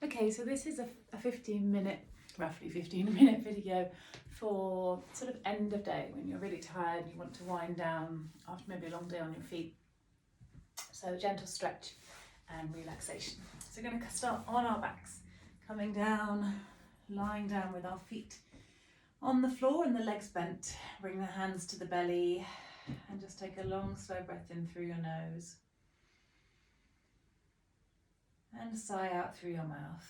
Okay, so this is a 15-minute, roughly 15-minute video for sort of end of day when you're really tired and you want to wind down after maybe a long day on your feet. So gentle stretch and relaxation. So we're going to start on our backs, coming down, lying down with our feet on the floor and the legs bent. Bring the hands to the belly and just take a long, slow breath in through your nose. And sigh out through your mouth.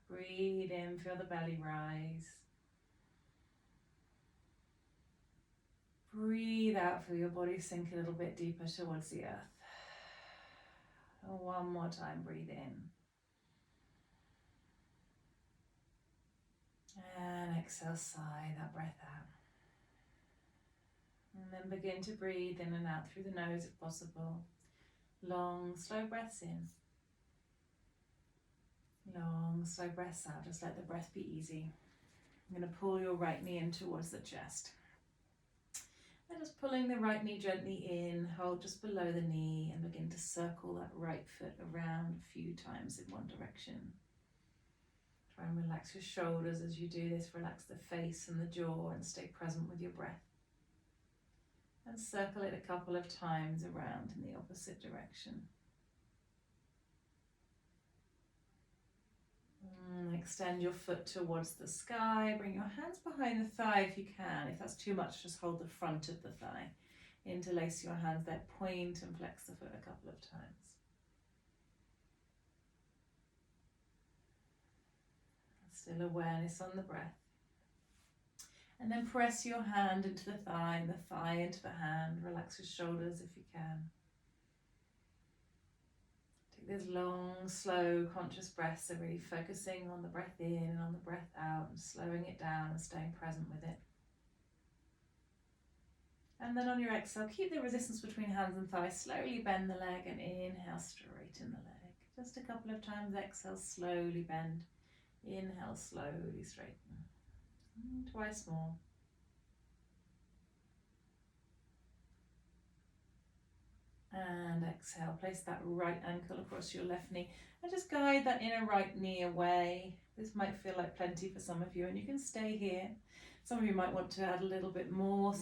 Breathe in, feel the belly rise. Breathe out, feel your body sink a little bit deeper towards the earth. And one more time, breathe in. And exhale, sigh that breath out. And then begin to breathe in and out through the nose if possible. Long, slow breaths in. Long, slow breaths out. Just let the breath be easy. I'm going to pull your right knee in towards the chest. And just pulling the right knee gently in, hold just below the knee and begin to circle that right foot around a few times in one direction. Try and relax your shoulders as you do this. Relax the face and the jaw and stay present with your breath. And circle it a couple of times around in the opposite direction. Extend your foot towards the sky. Bring your hands behind the thigh if you can. If that's too much, just hold the front of the thigh. Interlace your hands there, point and flex the foot a couple of times. Still awareness on the breath. And then press your hand into the thigh and the thigh into the hand. Relax your shoulders if you can. Take those long, slow, conscious breaths, so really focusing on the breath in and on the breath out and slowing it down and staying present with it. And then on your exhale, keep the resistance between hands and thighs. Slowly bend the leg and inhale, straighten the leg. Just a couple of times, exhale, slowly bend. Inhale, slowly straighten. And twice more. And exhale, place that right ankle across your left knee and just guide that inner right knee away. This might feel like plenty for some of you and you can stay here. Some of you might want to add a little bit more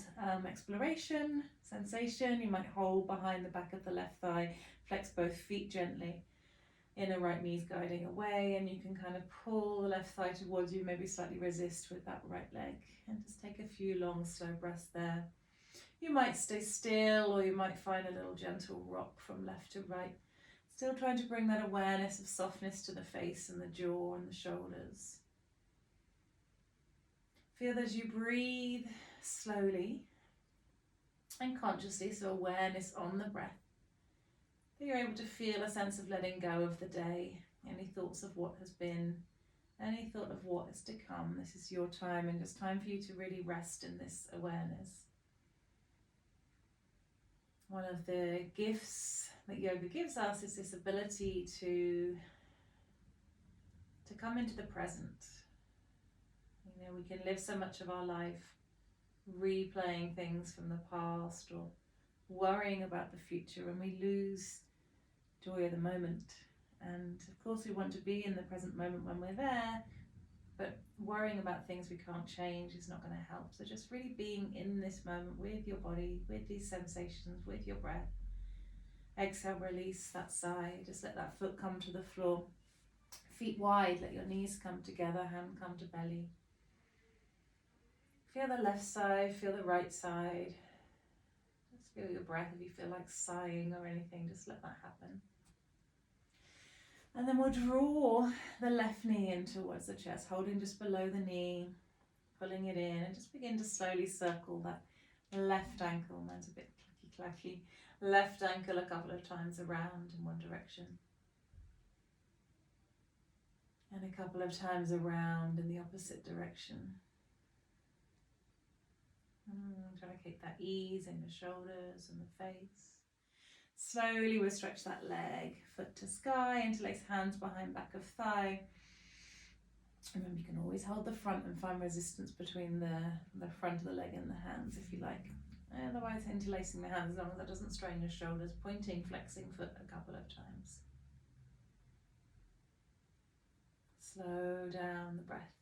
exploration, sensation. You might hold behind the back of the left thigh, flex both feet gently. Inner right knee's guiding away and you can kind of pull the left thigh towards you, maybe slightly resist with that right leg and just take a few long slow breaths there. You might stay still or you might find a little gentle rock from left to right. Still trying to bring that awareness of softness to the face and the jaw and the shoulders. Feel as you breathe slowly and consciously, so awareness on the breath. That you're able to feel a sense of letting go of the day, any thoughts of what has been, any thought of what is to come. This is your time and just time for you to really rest in this awareness. One of the gifts that yoga gives us is this ability to come into the present. You know, we can live so much of our life replaying things from the past or worrying about the future, and we lose joy of the moment. And of course we want to be in the present moment when we're there, but worrying about things we can't change is not going to help. So just really being in this moment with your body, with these sensations, with your breath. Exhale, release that sigh. Just let that foot come to the floor. Feet wide, let your knees come together, hand come to belly. Feel the left side, feel the right side. Just feel your breath. If you feel like sighing or anything, just let that happen. And then we'll draw the left knee in towards the chest, holding just below the knee, pulling it in, and just begin to slowly circle that left ankle. Mine's a bit clacky. Left ankle a couple of times around in one direction. And a couple of times around in the opposite direction. Trying to keep that ease in the shoulders and the face. Slowly we'll stretch that leg, foot to sky, interlace hands behind back of thigh. Remember, you can always hold the front and find resistance between the front of the leg and the hands if you like. Otherwise, interlacing the hands as long as that doesn't strain your shoulders, pointing, flexing foot a couple of times. Slow down the breath.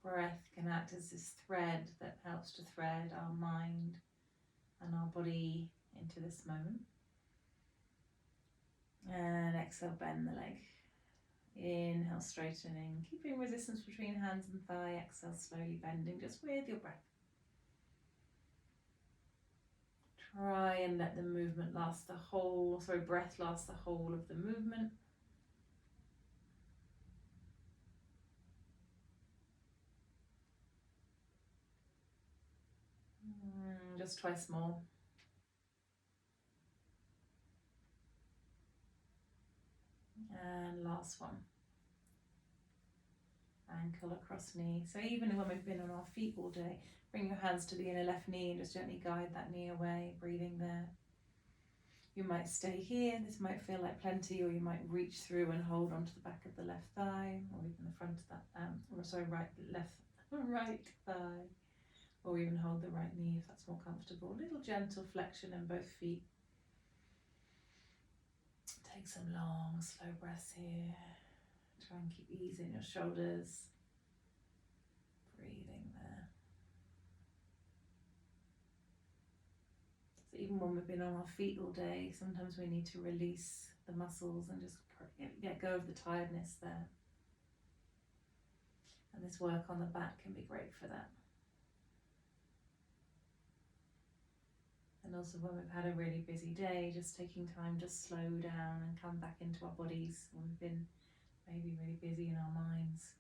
Breath can act as this thread that helps to thread our mind and our body into this moment. And exhale, bend the leg. Inhale, straightening, keeping resistance between hands and thigh. Exhale, slowly bending, just with your breath. Try and let the movement last the whole, breath last the whole of the movement. Just twice more. And last one. Ankle across knee. So even when we've been on our feet all day, bring your hands to the inner left knee and just gently guide that knee away, breathing there. You might stay here, this might feel like plenty, or you might reach through and hold onto the back of the left thigh, or even the front of that, right thigh, or even hold the right knee if that's more comfortable. A little gentle flexion in both feet. Take some long, slow breaths here. Try and keep easing your shoulders. Breathing there. So even when we've been on our feet all day, sometimes we need to release the muscles and just get go of the tiredness there. And this work on the back can be great for that. And also when we've had a really busy day, just taking time to slow down and come back into our bodies when we've been maybe really busy in our minds.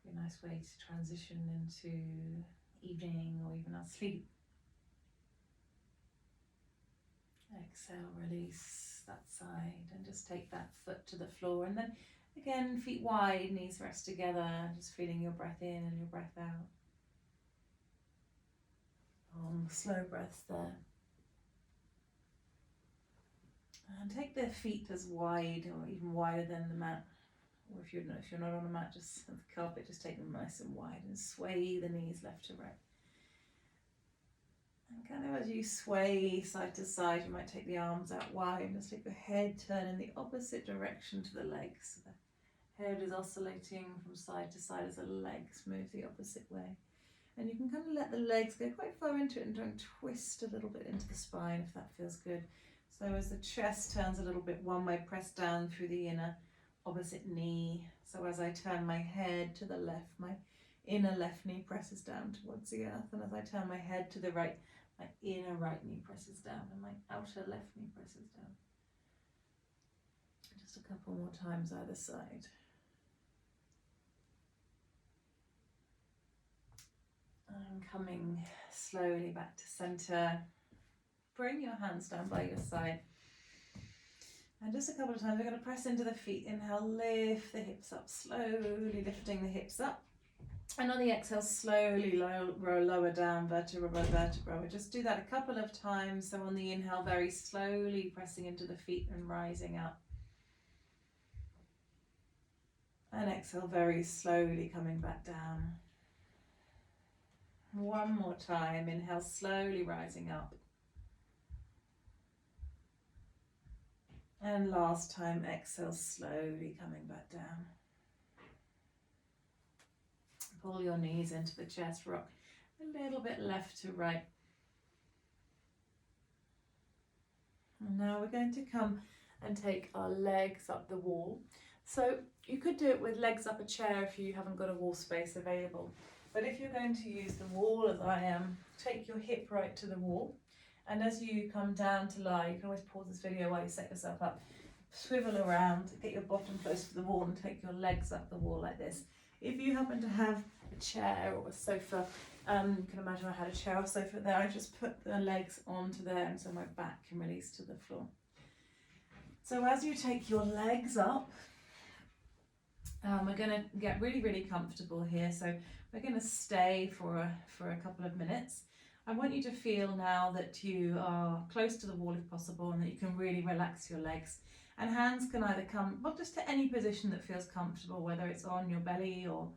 Could be a nice way to transition into evening or even our sleep. Exhale, release that side and just take that foot to the floor, and then again, feet wide, knees rest together, just feeling your breath in and your breath out. Long, slow breaths there. And take the feet as wide or even wider than the mat. Or if you're not on a mat, just the carpet, just take them nice and wide and sway the knees left to right. And kind of as you sway side to side, you might take the arms out wide and just let your head turn in the opposite direction to the legs. So the head is oscillating from side to side as the legs move the opposite way. And you can kind of let the legs go quite far into it and don't twist a little bit into the spine if that feels good. So as the chest turns a little bit one way, press down through the inner opposite knee. So as I turn my head to the left, my inner left knee presses down towards the earth. And as I turn my head to the right, my inner right knee presses down and my outer left knee presses down. Just a couple more times either side. And coming slowly back to center. Bring your hands down by your side. And just a couple of times we're going to press into the feet. Inhale, lift the hips up, slowly lifting the hips up. And on the exhale, slowly lower down, vertebra by vertebra. We'll just do that a couple of times. So on the inhale, very slowly pressing into the feet and rising up. And exhale, very slowly coming back down. One more time. Inhale, slowly rising up. And last time, exhale, slowly coming back down. Pull your knees into the chest, rock a little bit left to right. And now we're going to come and take our legs up the wall. So you could do it with legs up a chair if you haven't got a wall space available. But if you're going to use the wall as I am, take your hip right to the wall. And as you come down to lie, you can always pause this video while you set yourself up. Swivel around, get your bottom close to the wall and take your legs up the wall like this. If you happen to have a chair or a sofa, you can imagine I had a chair or sofa there, I just put the legs onto there and so my back can release to the floor. So as you take your legs up, we're going to get really, really comfortable here. So we're going to stay for a couple of minutes. I want you to feel now that you are close to the wall if possible and that you can really relax your legs. And hands can either come, well, just to any position that feels comfortable, whether it's on your belly or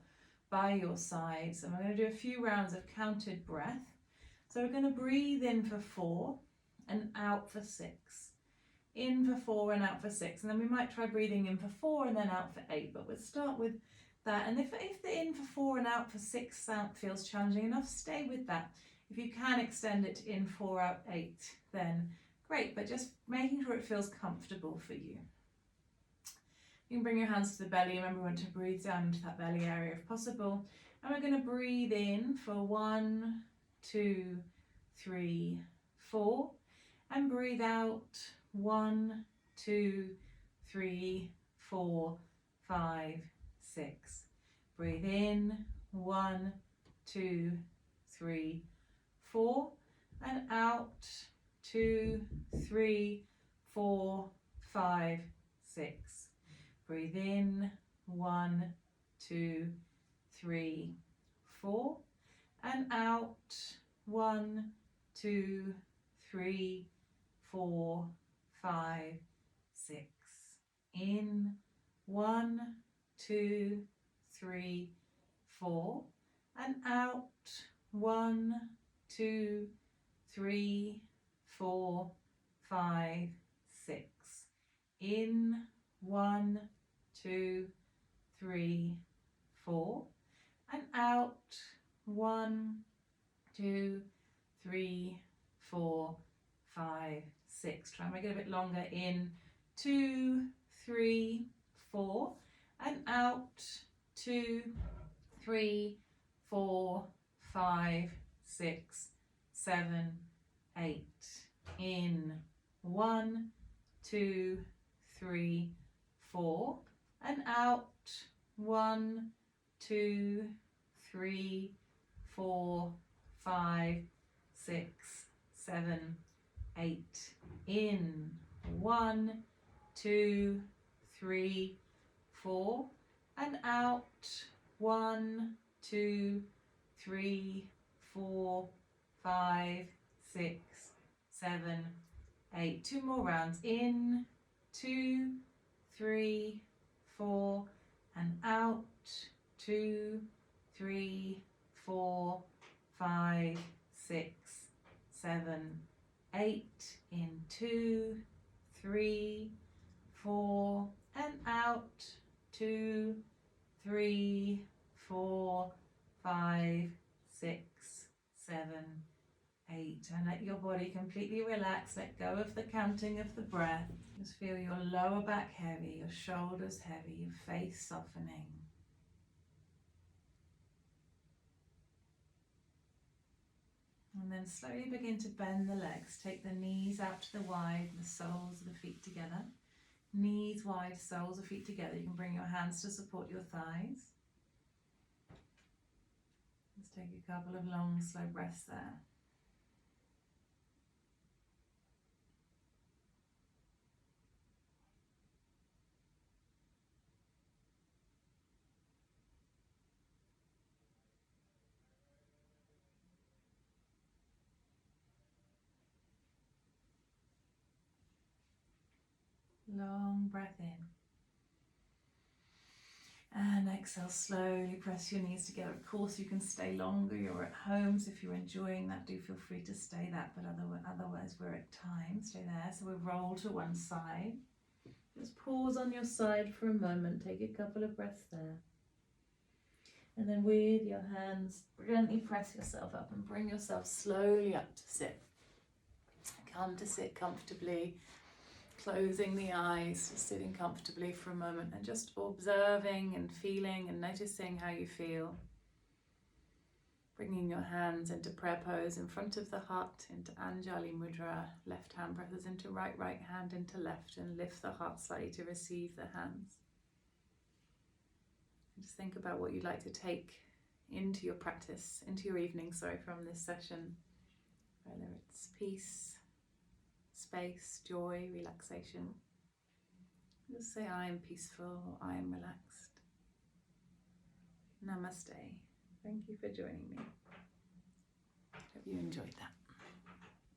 by your sides. And we're going to do a few rounds of counted breath. So we're going to breathe in for 4 and out for 6. in for 4 and out for 6, and then we might try breathing in for 4 and then out for 8, but we'll start with that. And if the in for 4 and out for 6 sound feels challenging enough, stay with that. If you can extend it to in 4 out 8, then great, but just making sure it feels comfortable for you. You can bring your hands to the belly. Remember, we want to breathe down into that belly area if possible. And we're going to breathe in for 1, 2, 3, 4, and breathe out 1, 2, 3, 4, 5, 6. Breathe in 1, 2, 3, 4, and out 2, 3, 4, 5, 6. Breathe in 1, 2, 3, 4, and out 1, 2, 3, 4, 5, 6. In 1, 2, 3, 4, and out 1, 2, 3, 4, 5, 6. In 1, 2, 3, 4, and out 1, 2, 3, 4, 5, 6. Try and make it a bit longer. In 2, 3, 4, and out 2, 3, 4, 5, 6, 7, 8. In 1, 2, 3, 4, and out 1, 2, 3, 4, 5, 6, 7, 8. In 1, 2, 3, 4, and out 1, 2, 3, 4, 5, 6, 7, 8. 2 more rounds. In 2, 3, 4, and out 2, 3, 4, 5, 6, 7, 8. In 2, 3, 4, and out 2, 3, 4, 5, 6, 7, 8. And let your body completely relax. Let go of the counting of the breath. Just feel your lower back heavy, your shoulders heavy, your face softening. And then slowly begin to bend the legs. Take the knees out to the wide, the soles of the feet together. Knees wide, soles of feet together. You can bring your hands to support your thighs. Let's take a couple of long, slow breaths there. Long breath in. And exhale, slowly press your knees together. Of course, you can stay longer. You're at home, so if you're enjoying that, do feel free to stay that. But otherwise, we're at time. Stay there. So we roll to one side. Just pause on your side for a moment. Take a couple of breaths there. And then with your hands, gently press yourself up and bring yourself slowly up to sit. Come to sit comfortably. Closing the eyes, just sitting comfortably for a moment and just observing and feeling and noticing how you feel. Bringing your hands into prayer pose in front of the heart, into Anjali Mudra. Left hand presses into right hand into left, and lift the heart slightly to receive the hands. And just think about what you'd like to take into your practice, into your evening, from this session. Whether it's peace, space, joy, relaxation. Just say, I am peaceful, or I am relaxed. Namaste. Thank you for joining me. Hope you enjoyed that.